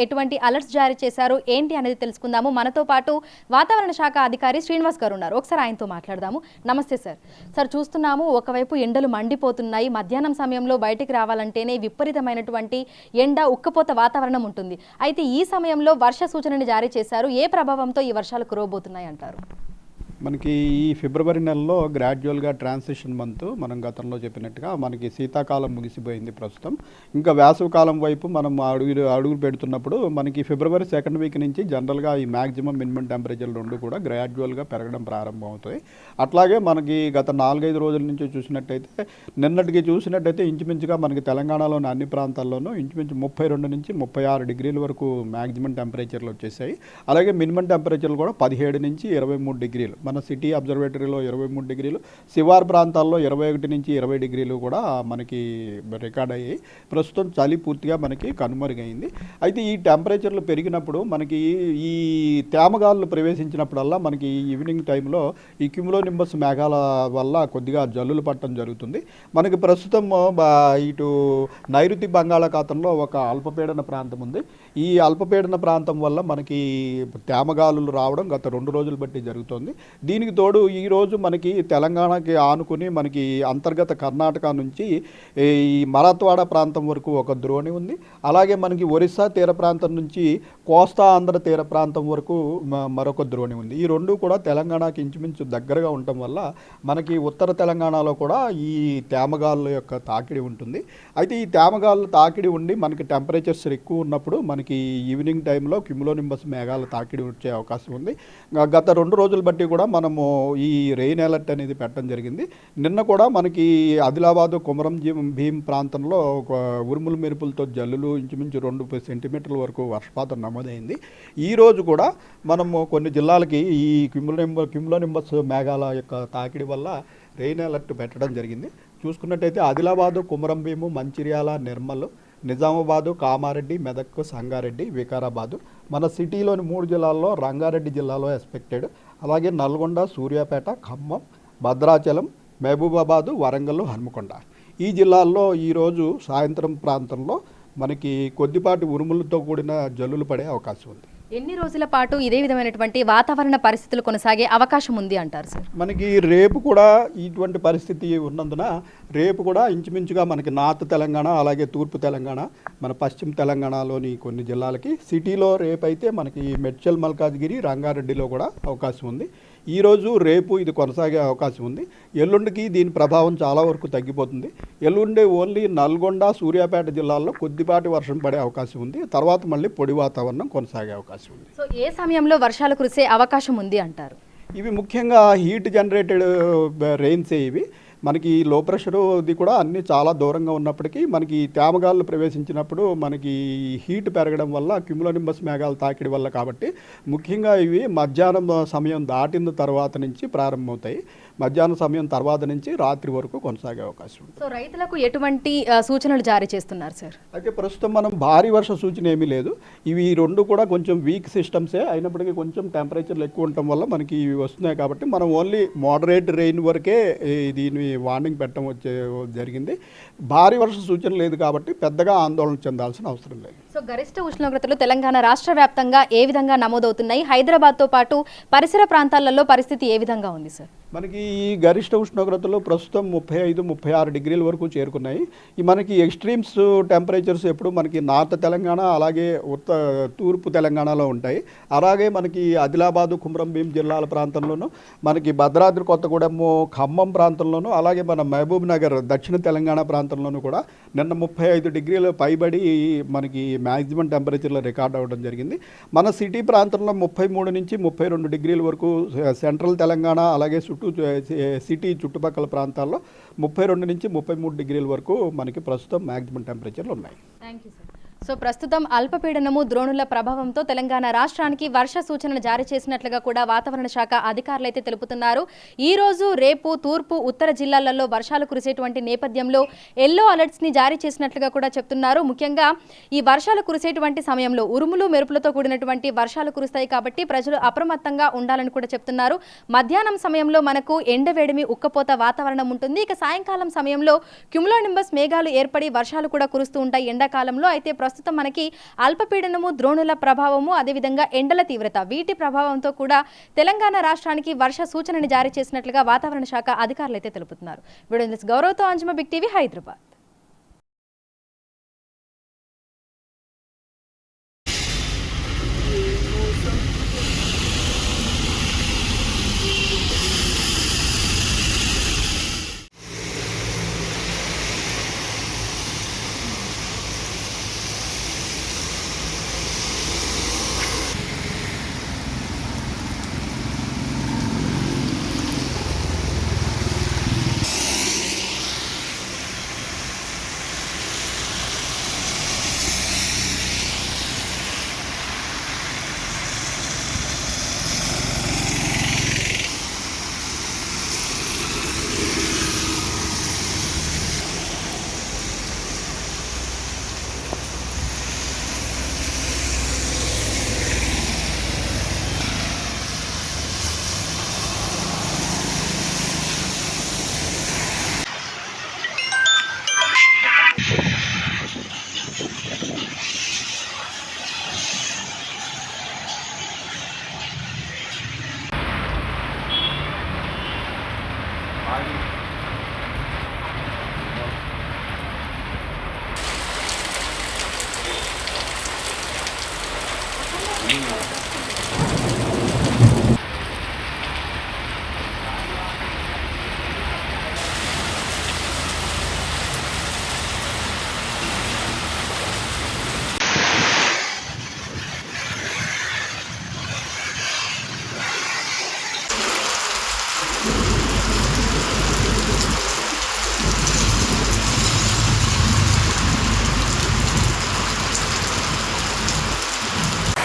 ఎటువంటి అలర్ట్స్ జారీ చేశారు ఏంటి అనేది తెలుసుకుందాము. మనతో పాటు వాతావరణ శాఖ అధికారి శ్రీనివాస్ గారు ఉన్నారు. ఒకసారి ఆయనతో మాట్లాడదాము. నమస్తే సార్. సార్, చూస్తున్నాము ఒకవైపు ఎండలు మండిపోతున్నాయి. మధ్యాహ్నం సమయంలో బయటికి రావాలంటేనే విపరీతమైనటువంటి ఎండ ఉక్కపోత వాతావరణం ఉంటుంది. అయితే ఈ సమయంలో వర్ష సూచనని జారీ చేశారు. ఏ ప్రభావంతో ఈ వర్షాలు కురవబోతున్నాయి అంటారు? మనకి ఈ ఫిబ్రవరి నెలలో గ్రాడ్యువల్గా ట్రాన్సిషన్ మంత్ మనం గతంలో చెప్పినట్టుగా మనకి శీతాకాలం ముగిసిపోయింది. ప్రస్తుతం ఇంకా వేసవికాలం వైపు మనం అడుగులు పెడుతున్నప్పుడు మనకి ఫిబ్రవరి సెకండ్ వీక్ నుంచి జనరల్గా ఈ మ్యాక్సిమం మినిమం టెంపరేచర్ రెండు కూడా గ్రాడ్యువల్గా పెరగడం ప్రారంభమవుతాయి. అట్లాగే మనకి గత 4-5 రోజుల నుంచి నిన్నటికి చూసినట్టయితే ఇంచుమించుగా మనకి తెలంగాణలోని అన్ని ప్రాంతాల్లోనూ ఇంచుమించు 32 నుంచి 36 డిగ్రీల వరకు మ్యాక్సిమం టెంపరేచర్లు వచ్చేసాయి. అలాగే మినిమం టెంపరేచర్లు కూడా 17 నుంచి 23 డిగ్రీలు. మన సిటీ అబ్జర్వేటరీలో 23 డిగ్రీలు, శివార్ ప్రాంతాల్లో 21 నుంచి 20 డిగ్రీలు కూడా మనకి రికార్డ్ అయ్యాయి. ప్రస్తుతం చలి పూర్తిగా మనకి కనుమరుగైంది. అయితే ఈ టెంపరేచర్లు పెరిగినప్పుడు మనకి ఈ తేమగాలు ప్రవేశించినప్పుడల్లా మనకి ఈవినింగ్ టైంలో ఈ క్యూములోనింబస్ మేఘాల వల్ల కొద్దిగా జల్లులు పట్టడం జరుగుతుంది. మనకి ప్రస్తుతం ఇటు నైరుతి బంగాళాఖాతంలో ఒక అల్పపీడన ప్రాంతం ఉంది. ఈ అల్పపీడన ప్రాంతం వల్ల మనకి తేమగాలులు రావడం గత 2 రోజులు బట్టి జరుగుతుంది. దీనికి తోడు ఈరోజు మనకి తెలంగాణకి ఆనుకుని మనకి అంతర్గత కర్ణాటక నుంచి ఈ మరాఠ్వాడ ప్రాంతం వరకు ఒక ద్రోణి ఉంది. అలాగే మనకి ఒరిస్సా తీర ప్రాంతం నుంచి కోస్తా ఆంధ్ర తీర ప్రాంతం వరకు మరొక ద్రోణి ఉంది. ఈ రెండు కూడా తెలంగాణకి ఇంచుమించు దగ్గరగా ఉండటం వల్ల మనకి ఉత్తర తెలంగాణలో కూడా ఈ తేమగాళ్ళ యొక్క తాకిడి ఉంటుంది. అయితే ఈ తేమగాళ్ళ తాకిడి ఉండి మనకి టెంపరేచర్స్ ఎక్కువ ఉన్నప్పుడు మనకి ఈవినింగ్ టైంలో క్యూములోనింబస్ మేఘాల తాకిడి వచ్చే అవకాశం ఉంది. గత 2 రోజులు బట్టి కూడా మనము ఈ రెయిన్ అలర్ట్ అనేది పెట్టడం జరిగింది. నిన్న కూడా మనకి ఆదిలాబాదు కొమరం భీం ప్రాంతంలో ఒక ఉరుములు మెరుపులతో జల్లులు ఇంచుమించు 2 సెంటీమీటర్ల వరకు వర్షపాతం నమోదైంది. ఈరోజు కూడా మనము కొన్ని జిల్లాలకి ఈ క్యూములోనింబస్ మేఘాల యొక్క తాకిడి వల్ల రెయిన్ అలర్ట్ పెట్టడం జరిగింది. చూసుకున్నట్టయితే ఆదిలాబాదు, కొమరం భీము, మంచిర్యాల, నిర్మల్, నిజామాబాదు, కామారెడ్డి, మెదక్, సంగారెడ్డి, వికారాబాదు, మన సిటీలోని 3 జిల్లాల్లో, రంగారెడ్డి జిల్లాలో ఎక్స్పెక్టెడ్. అలాగే నల్గొండ, సూర్యాపేట, ఖమ్మం, భద్రాచలం, మహబూబాబాదు, వరంగల్, హన్మకొండ ఈ జిల్లాల్లో ఈరోజు సాయంత్రం ప్రాంతంలో మనకి కొద్దిపాటి ఉరుములతో కూడిన జల్లులు పడే అవకాశం ఉంది. ఎన్ని రోజుల పాటు ఇదే విధమైనటువంటి వాతావరణ పరిస్థితులు కొనసాగే అవకాశం ఉంది అంటారు సార్? మనకి రేపు కూడా ఇటువంటి పరిస్థితి ఉన్నందున రేపు కూడా ఇంచుమించుగా మనకి నార్త్ తెలంగాణ, అలాగే తూర్పు తెలంగాణ, మన పశ్చిమ తెలంగాణలోని కొన్ని జిల్లాలకి సిటీలో రేపైతే మనకి మెడ్చల్, మల్కాజ్గిరి, రంగారెడ్డిలో కూడా అవకాశం ఉంది. ఈరోజు రేపు ఇది కొనసాగే అవకాశం ఉంది. ఎల్లుండికి దీని ప్రభావం చాలా వరకు తగ్గిపోతుంది. ఎల్లుండి ఓన్లీ నల్గొండ, సూర్యాపేట జిల్లాల్లో కొద్దిపాటి వర్షం పడే అవకాశం ఉంది. తర్వాత మళ్ళీ పొడి వాతావరణం కొనసాగే అవకాశం ఉంది. సో ఏ సమయంలో వర్షాలు కురిసే అవకాశం ఉంది అంటారు? ఇవి ముఖ్యంగా హీట్ జనరేటెడ్ రెయిన్సే. ఇవి మనకి లో ప్రెషరు ఇది కూడా అన్నీ చాలా దూరంగా ఉన్నప్పటికీ మనకి తేమగాళ్ళు ప్రవేశించినప్పుడు మనకి హీట్ పెరగడం వల్ల క్యూములోనింబస్ మేఘాలు తాకిడి వల్ల, కాబట్టి ముఖ్యంగా ఇవి మధ్యాహ్నం సమయం దాటిన తర్వాత నుంచి ప్రారంభమవుతాయి. మధ్యాహ్నం సమయం తర్వాత నుంచి రాత్రి వరకు కొనసాగే అవకాశం ఉంది. సో రైతులకు ఎటువంటి సూచనలు జారీ చేస్తున్నారు సార్? అయితే ప్రస్తుతం మనం భారీ వర్ష సూచన ఏమీ లేదు. ఇవి 2 కూడా కొంచెం వీక్ సిస్టమ్సే అయినప్పటికీ కొంచెం టెంపరేచర్లు ఎక్కువ ఉండటం వల్ల మనకి ఇవి వస్తున్నాయి. కాబట్టి మనం ఓన్లీ మోడరేట్ రెయిన్ వరకే దీని వార్నింగ్ పెట్టడం జరిగింది. భారీ వర్ష సూచన లేదు కాబట్టి పెద్దగా ఆందోళన చెందాల్సిన అవసరం లేదు. సో గరిష్ట ఉష్ణోగ్రతలు తెలంగాణ రాష్ట్ర వ్యాప్తంగా ఏ విధంగా నమోదవుతున్నాయి? హైదరాబాద్తో పాటు పరిసర ప్రాంతాలలో పరిస్థితి ఏ విధంగా ఉంది సార్? మనకి ఈ గరిష్ట ఉష్ణోగ్రతలు ప్రస్తుతం 35-36 డిగ్రీల వరకు చేరుకున్నాయి. ఈ మనకి ఎక్స్ట్రీమ్స్ టెంపరేచర్స్ ఎప్పుడు మనకి నార్త్ తెలంగాణ, అలాగే తూర్పు తెలంగాణలో ఉంటాయి. అలాగే మనకి ఆదిలాబాదు, కుమ్రం భీం జిల్లాల ప్రాంతంలోనూ, మనకి భద్రాద్రి కొత్తగూడెం, ఖమ్మం ప్రాంతంలోనూ, అలాగే మన మహబూబ్ నగర్ దక్షిణ తెలంగాణ ప్రాంతంలోనూ కూడా నిన్న 35 డిగ్రీలు పైబడి మనకి మ్యాక్సిమం టెంపరేచర్లో రికార్డ్ అవ్వడం జరిగింది. మన సిటీ ప్రాంతంలో 33 నుంచి 32 డిగ్రీల వరకు, సెంట్రల్ తెలంగాణ అలాగే సిటీ చుట్టుపక్కల ప్రాంతాల్లో 32 నుంచి 33 డిగ్రీల వరకు మనకి ప్రస్తుతం మ్యాక్సిమం టెంపరేచర్లు ఉన్నాయి. Thank you sir. సో ప్రస్తుతం అల్పపీడనము ద్రోణుల ప్రభావంతో తెలంగాణ రాష్ట్రానికి వర్ష సూచనలు జారీ చేసినట్లుగా కూడా వాతావరణ శాఖ అధికారులు అయితే తెలుపుతున్నారు. ఈ రోజు రేపు తూర్పు ఉత్తర జిల్లాలలో వర్షాలు కురిసేటువంటి నేపథ్యంలో ఎల్లో అలర్ట్స్ ని జారీ చేసినట్లుగా కూడా చెప్తున్నారు. ముఖ్యంగా ఈ వర్షాలు కురిసేటువంటి సమయంలో ఉరుములు మెరుపులతో కూడినటువంటి వర్షాలు కురుస్తాయి కాబట్టి ప్రజలు అప్రమత్తంగా ఉండాలని కూడా చెప్తున్నారు. మధ్యాహ్నం సమయంలో మనకు ఎండవేడిమి ఉక్కపోత వాతావరణం ఉంటుంది. ఇక సాయంకాలం సమయంలో క్యుములోనింబస్ మేఘాలు ఏర్పడి వర్షాలు కూడా కురుస్తూ ఉంటాయి ఎండాకాలంలో. అయితే ప్రస్తుతం మనకి అల్పపీడనము ద్రోణుల ప్రభావము అదేవిధంగా ఎండల తీవ్రత వీటి ప్రభావంతో కూడా తెలంగాణ రాష్ట్రానికి వర్ష సూచనని జారీ చేసినట్లుగా వాతావరణ శాఖ అధికారులు అయితే తెలుపుతున్నారు. వీడియో గౌరవ్తో అంజుమ, బిగ్ టీవీ, హైదరాబాద్.